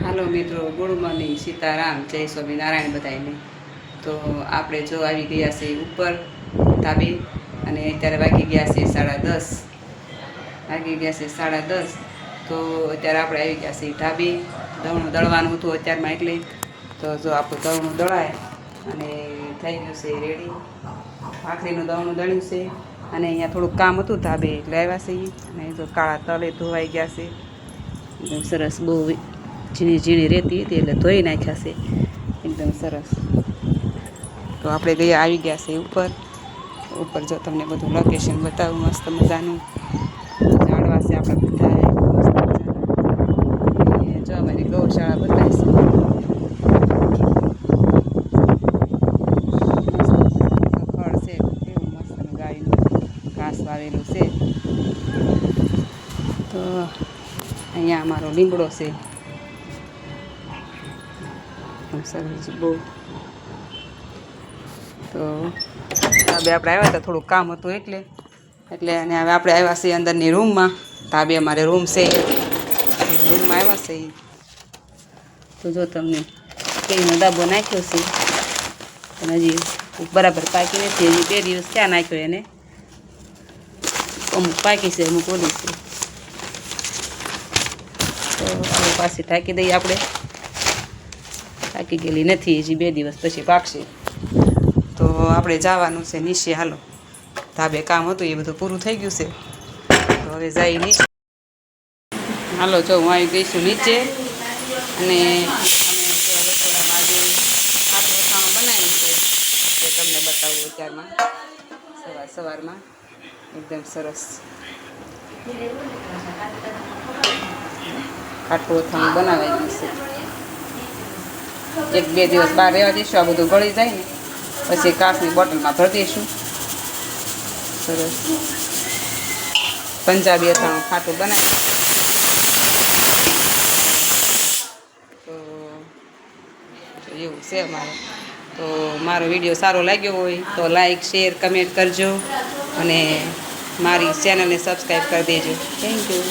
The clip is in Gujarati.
હાલો મિત્રો, ગુડ મોર્નિંગ, સીતારામ, જય સ્વામિનારાયણ બધાને. તો આપણે જો આવી ગયા છે ઉપર ધાબે, અને અત્યારે વાગી ગયા છે 10:30. વાગી ગયા છે 10:30. તો અત્યારે આપણે આવી ગયા છે ધાબે. દવણું દળવાનું હતું અત્યારમાં, એટલે તો જો આપણું દવણું દળાય અને થઈ ગયું છે રેડી. ભાખરીનું દવણું દળ્યું છે અને અહીંયા થોડુંક કામ હતું ધાબે, એટલે આવ્યા છે. અને જો કાળા તલે ધોવાઈ ગયા છે એકદમ સરસ. બહુ ઝીણી ઝીણી રહેતી હતી એટલે ધોઈ નાખ્યા છે એકદમ સરસ. તો આપણે ગયા આવી ગયા છે ઉપર જો તમને બધું લોકેશન બતાવું. મસ્ત મજાનું ઝાડવા છે આપણા બધા મસ્ત મજાના. જો અમારી ગૌશાળા બતાવે છે. ખડ છે કેવું મસ્ત ગાયનું ઘાસ વાવેલું છે. તો અહીંયા અમારો લીમડો છે સરસ બહુ. તો ધાબે આપણે આવ્યા હતા, થોડુંક કામ હતું એટલે અને હવે આપણે આવ્યા છીએ અંદરની રૂમમાં. ધાબે અમારે રૂમ છે, રૂમમાં આવ્યા છે. તો જો તમને કેરીનો ડાબો નાખ્યો છે, અને હજી બરાબર પાકી નથી. હજી 2 દિવસ ક્યાં નાખ્યો એને. અમુક પાકી છે, અમુક ઓલી છે. તો હવે પાછી ઢાંકી દઈએ આપણે. પાકી ગયેલી નથી, હજી 2 દિવસ પછી પાકશે. તો આપણે જવાનું છે નીચે. હાલો, ધાબે કામ હતું એ બધું પૂરું થઈ ગયું છે. તો હવે જઈ નીચે. હાલો, જો હું આવી ગઈ છું નીચે. અને અમે રસોડામાં જે ખાટું અથાણું બનાવ્યું છે તે તમને બતાવું અત્યારમાં. સવારમાં એકદમ સરસ ખાટું અથાણું બનાવાઈ ગયું છે. 1-2 દિવસ બહાર રહેવા દઈશું, આ બધું ગળી જાય ને પછી કાચની બોટલમાં ભરી દઈશું. સરસ પંજાબી અથાણું ખાટું બનાવી. તો એવું છે અમારે. તો મારો વિડીયો સારો લાગ્યો હોય તો લાઈક, શેર, કમેન્ટ કરજો અને મારી ચેનલને સબસ્ક્રાઈબ કરી દેજો. Thank you.